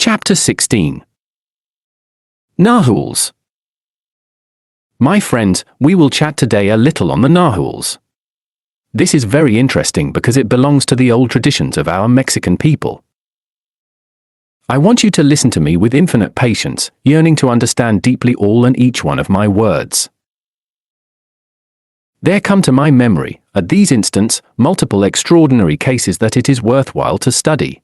Chapter 16. Nahuatls. My friends, we will chat today a little on the Nahuatls. This is very interesting because it belongs to the old traditions of our Mexican people. I want you to listen to me with infinite patience, yearning to understand deeply all and each one of my words. There come to my memory, at these instants, multiple extraordinary cases that it is worthwhile to study.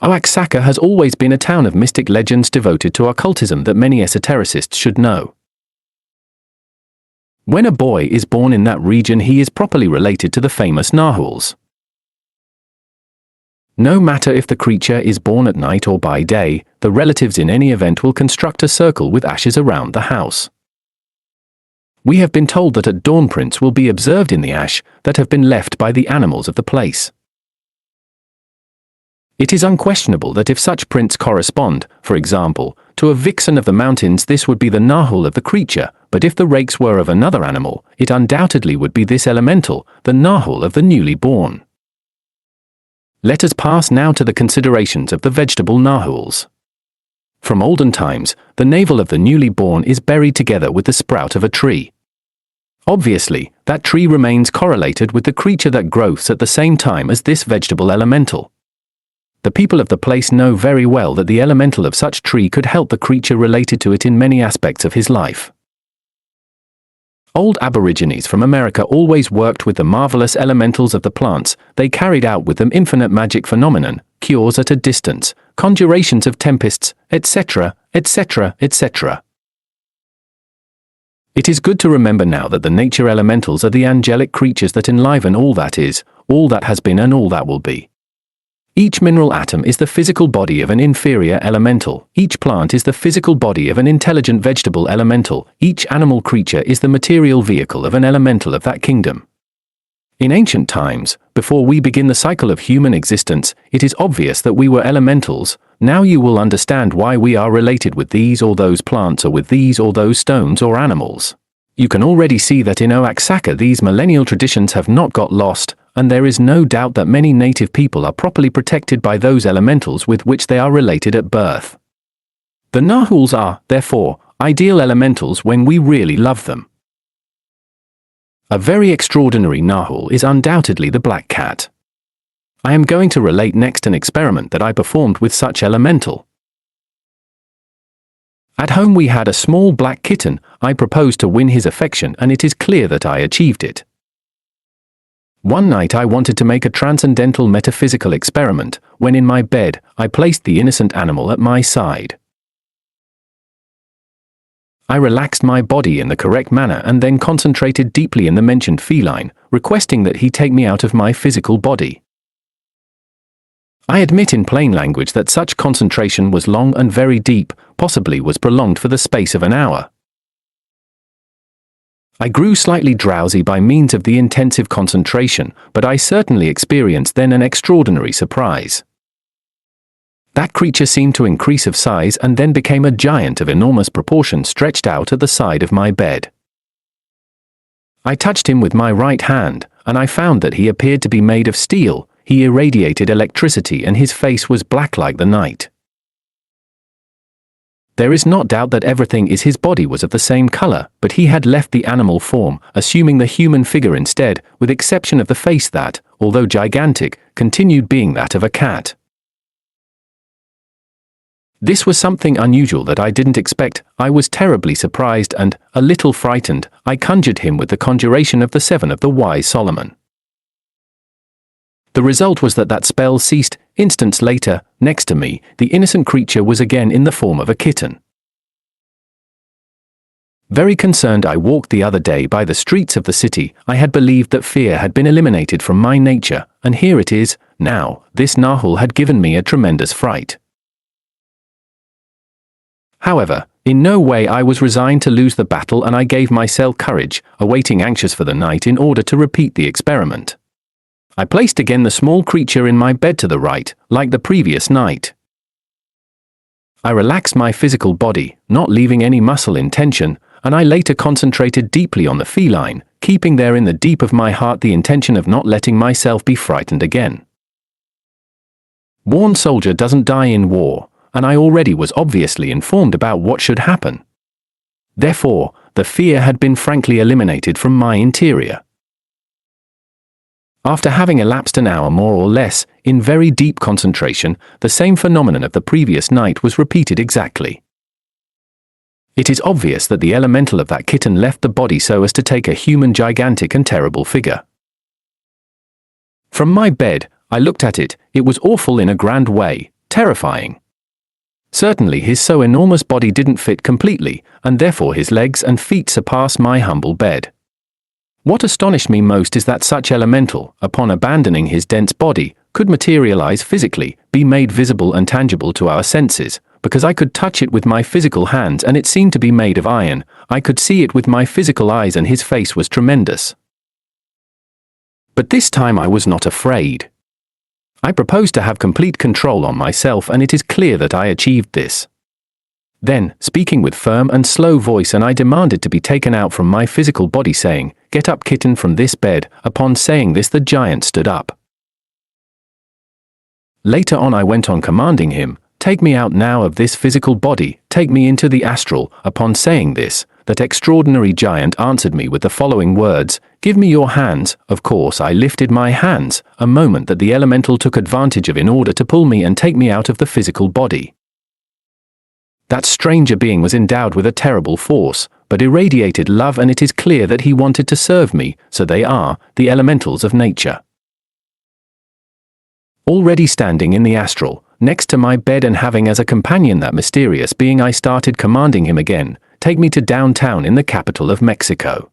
Oaxaca has always been a town of mystic legends devoted to occultism that many esotericists should know. When a boy is born in that region, he is properly related to the famous Nahuatls. No matter if the creature is born at night or by day, the relatives in any event will construct a circle with ashes around the house. We have been told that at dawn prints will be observed in the ash that have been left by the animals of the place. It is unquestionable that if such prints correspond, for example, to a vixen of the mountains, this would be the Nahuatl of the creature, but if the rakes were of another animal, it undoubtedly would be this elemental, the Nahuatl of the newly born. Let us pass now to the considerations of the vegetable Nahuatls. From olden times, the navel of the newly born is buried together with the sprout of a tree. Obviously, that tree remains correlated with the creature that growths at the same time as this vegetable elemental. The people of the place know very well that the elemental of such tree could help the creature related to it in many aspects of his life. Old Aborigines from America always worked with the marvelous elementals of the plants. They carried out with them infinite magic phenomenon, cures at a distance, conjurations of tempests, etc., etc., etc. It is good to remember now that the nature elementals are the angelic creatures that enliven all that is, all that has been and all that will be. Each mineral atom is the physical body of an inferior elemental. Each plant is the physical body of an intelligent vegetable elemental. Each animal creature is the material vehicle of an elemental of that kingdom. In ancient times, before we begin the cycle of human existence, it is obvious that we were elementals. Now you will understand why we are related with these or those plants or with these or those stones or animals. You can already see that in Oaxaca these millennial traditions have not got lost, and there is no doubt that many native people are properly protected by those elementals with which they are related at birth. The Nahuatls are, therefore, ideal elementals when we really love them. A very extraordinary Nahuatl is undoubtedly the black cat. I am going to relate next an experiment that I performed with such elemental. At home we had a small black kitten. I proposed to win his affection, and it is clear that I achieved it. One night I wanted to make a transcendental metaphysical experiment, when in my bed, I placed the innocent animal at my side. I relaxed my body in the correct manner and then concentrated deeply in the mentioned feline, requesting that he take me out of my physical body. I admit in plain language that such concentration was long and very deep, possibly was prolonged for the space of an hour. I grew slightly drowsy by means of the intensive concentration, but I certainly experienced then an extraordinary surprise. That creature seemed to increase of size and then became a giant of enormous proportion stretched out at the side of my bed. I touched him with my right hand, and I found that he appeared to be made of steel. He irradiated electricity and his face was black like the night. There is not doubt that everything in his body was of the same color, but he had left the animal form, assuming the human figure instead, with exception of the face that, although gigantic, continued being that of a cat. This was something unusual that I didn't expect. I was terribly surprised and, a little frightened, I conjured him with the conjuration of the seven of the wise Solomon. The result was that spell ceased. Instants later, next to me, the innocent creature was again in the form of a kitten. Very concerned, I walked the other day by the streets of the city. I had believed that fear had been eliminated from my nature, and here it is, now, this Nahuatl had given me a tremendous fright. However, in no way I was resigned to lose the battle, and I gave myself courage, awaiting anxious for the night in order to repeat the experiment. I placed again the small creature in my bed to the right, like the previous night. I relaxed my physical body, not leaving any muscle in tension, and I later concentrated deeply on the feline, keeping there in the deep of my heart the intention of not letting myself be frightened again. Worn soldier doesn't die in war, and I already was obviously informed about what should happen. Therefore, the fear had been frankly eliminated from my interior. After having elapsed an hour more or less, in very deep concentration, the same phenomenon of the previous night was repeated exactly. It is obvious that the elemental of that kitten left the body so as to take a human gigantic and terrible figure. From my bed, I looked at it. It was awful in a grand way, terrifying. Certainly his so enormous body didn't fit completely, and therefore his legs and feet surpassed my humble bed. What astonished me most is that such elemental, upon abandoning his dense body, could materialize physically, be made visible and tangible to our senses, because I could touch it with my physical hands and it seemed to be made of iron. I could see it with my physical eyes and his face was tremendous. But this time I was not afraid. I proposed to have complete control on myself, and it is clear that I achieved this. Then, speaking with firm and slow voice, and I demanded to be taken out from my physical body, saying, "Get up, kitten, from this bed." Upon saying this, the giant stood up. Later on I went on commanding him, "Take me out now of this physical body, take me into the astral." Upon saying this, that extraordinary giant answered me with the following words, "Give me your hands." Of course I lifted my hands, a moment that the elemental took advantage of in order to pull me and take me out of the physical body. That stranger being was endowed with a terrible force, but irradiated love, and it is clear that he wanted to serve me, so they are, the elementals of nature. Already standing in the astral, next to my bed and having as a companion that mysterious being, I started commanding him again, "Take me to downtown in the capital of Mexico."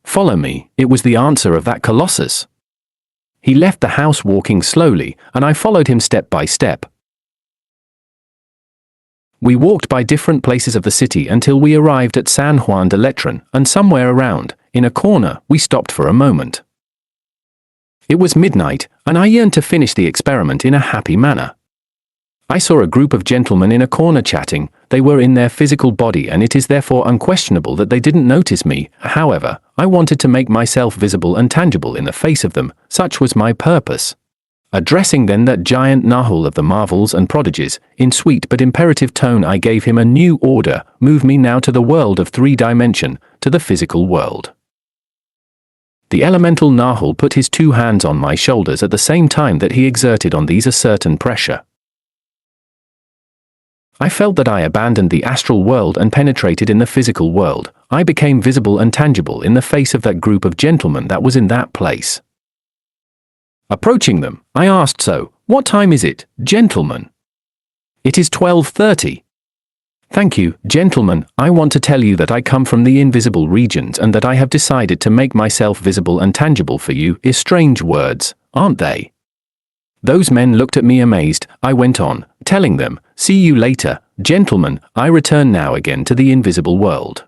"Follow me," it was the answer of that colossus. He left the house walking slowly, and I followed him step by step. We walked by different places of the city until we arrived at San Juan de Letrán, and somewhere around, in a corner, we stopped for a moment. It was midnight, and I yearned to finish the experiment in a happy manner. I saw a group of gentlemen in a corner chatting. They were in their physical body, and it is therefore unquestionable that they didn't notice me. However, I wanted to make myself visible and tangible in the face of them. Such was my purpose. Addressing then that giant Nahuatl of the marvels and prodigies, in sweet but imperative tone I gave him a new order: "Move me now to the world of 3-dimension, to the physical world." The elemental Nahuatl put his 2 hands on my shoulders at the same time that he exerted on these a certain pressure. I felt that I abandoned the astral world and penetrated in the physical world. I became visible and tangible in the face of that group of gentlemen that was in that place. Approaching them, I asked, "So, what time is it, gentlemen?" "It is 12:30. "Thank you, gentlemen. I want to tell you that I come from the invisible regions and that I have decided to make myself visible and tangible for you." Is strange words, aren't they? Those men looked at me amazed. I went on, telling them, "See you later, gentlemen. I return now again to the invisible world."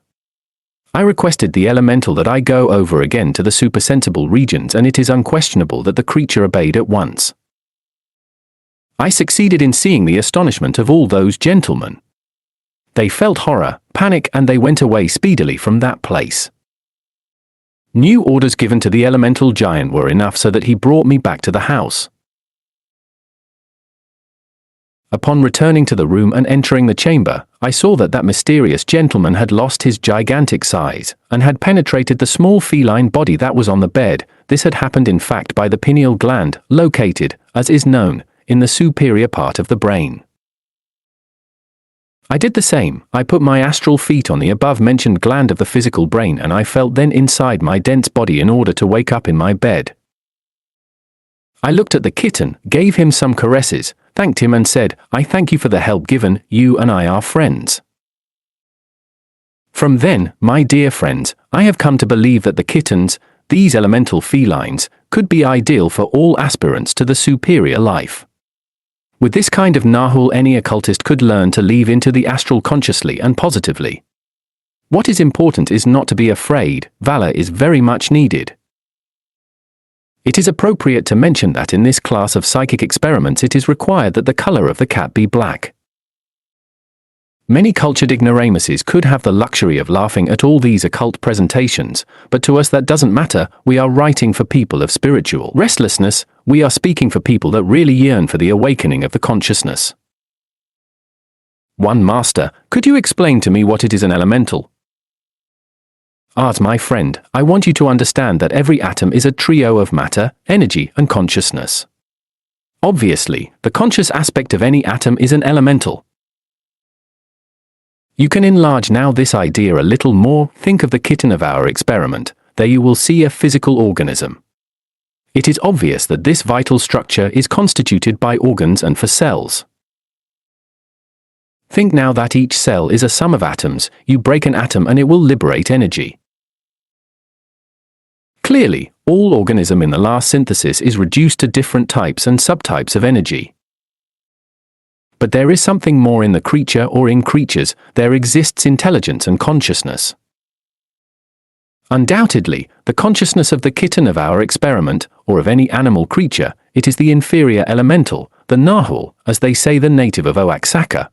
I requested the elemental that I go over again to the supersensible regions, and it is unquestionable that the creature obeyed at once. I succeeded in seeing the astonishment of all those gentlemen. They felt horror, panic, and they went away speedily from that place. New orders given to the elemental giant were enough so that he brought me back to the house. Upon returning to the room and entering the chamber, I saw that that mysterious gentleman had lost his gigantic size, and had penetrated the small feline body that was on the bed. This had happened in fact by the pineal gland, located, as is known, in the superior part of the brain. I did the same. I put my astral feet on the above-mentioned gland of the physical brain, and I felt then inside my dense body in order to wake up in my bed. I looked at the kitten, gave him some caresses, thanked him and said, "I thank you for the help given. You and I are friends." From then, my dear friends, I have come to believe that the kittens, these elemental felines, could be ideal for all aspirants to the superior life. With this kind of Nahuatl, any occultist could learn to leave into the astral consciously and positively. What is important is not to be afraid. Valor is very much needed. It is appropriate to mention that in this class of psychic experiments it is required that the color of the cat be black. Many cultured ignoramuses could have the luxury of laughing at all these occult presentations, but to us that doesn't matter. We are writing for people of spiritual restlessness. we are speaking for people that really yearn for the awakening of the consciousness. 1. Master, could you explain to me what it is an elemental? Art, my friend, I want you to understand that every atom is a trio of matter, energy, and consciousness. Obviously, the conscious aspect of any atom is an elemental. You can enlarge now this idea a little more. Think of the kitten of our experiment. There you will see a physical organism. It is obvious that this vital structure is constituted by organs and for cells. Think now that each cell is a sum of atoms. You break an atom and it will liberate energy. Clearly, all organism in the last synthesis is reduced to different types and subtypes of energy. But there is something more in the creature, or in creatures. There exists intelligence and consciousness. Undoubtedly, the consciousness of the kitten of our experiment, or of any animal creature, it is the inferior elemental, the nahuatl, as they say, the native of Oaxaca.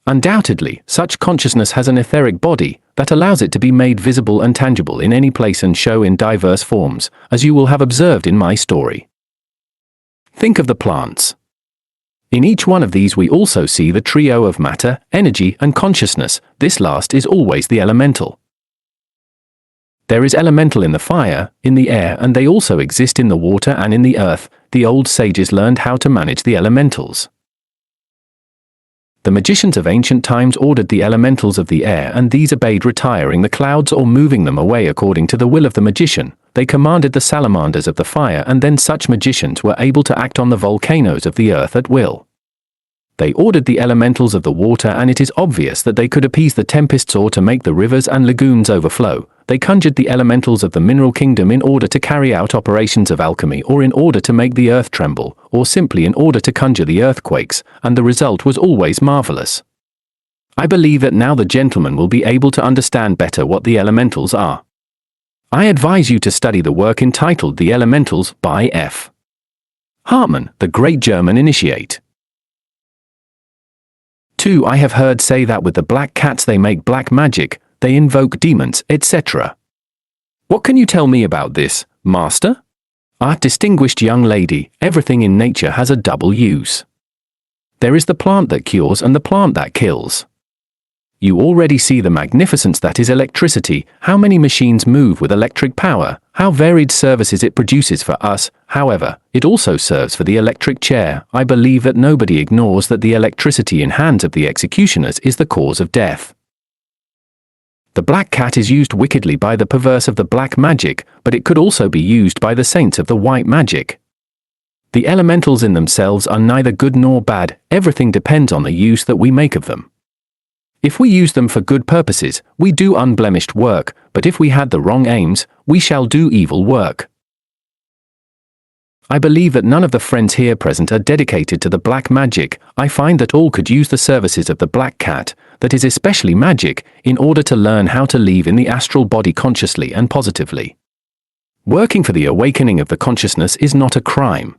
Undoubtedly, such consciousness has an etheric body that allows it to be made visible and tangible in any place and show in diverse forms, as you will have observed in my story. Think of the plants. In each one of these we also see the trio of matter, energy, and consciousness. This last is always the elemental. There is elemental in the fire, in the air, and they also exist in the water and in the earth. The old sages learned how to manage the elementals. The magicians of ancient times ordered the elementals of the air, and these obeyed, retiring the clouds or moving them away according to the will of the magician. They commanded the salamanders of the fire, and then such magicians were able to act on the volcanoes of the earth at will. They ordered the elementals of the water, and it is obvious that they could appease the tempests or to make the rivers and lagoons overflow. They conjured the elementals of the mineral kingdom in order to carry out operations of alchemy, or in order to make the earth tremble, or simply in order to conjure the earthquakes, and the result was always marvelous. I believe that now the gentleman will be able to understand better what the elementals are. I advise you to study the work entitled The Elementals by F. Hartmann, the great German initiate. 2. I have heard say that with the black cats they make black magic, they invoke demons, etc. What can you tell me about this, master? Distinguished young lady, everything in nature has a double use. There is the plant that cures and the plant that kills. You already see the magnificence that is electricity, how many machines move with electric power, how varied services it produces for us. However, it also serves for the electric chair. I believe that nobody ignores that the electricity in hands of the executioners is the cause of death. The black cat is used wickedly by the perverse of the black magic, but it could also be used by the saints of the white magic. The elementals in themselves are neither good nor bad, everything depends on the use that we make of them. If we use them for good purposes, we do unblemished work, but if we had the wrong aims, we shall do evil work. I believe that none of the friends here present are dedicated to the black magic. I find that all could use the services of the black cat, that is especially magic, in order to learn how to live in the astral body consciously and positively. Working for the awakening of the consciousness is not a crime.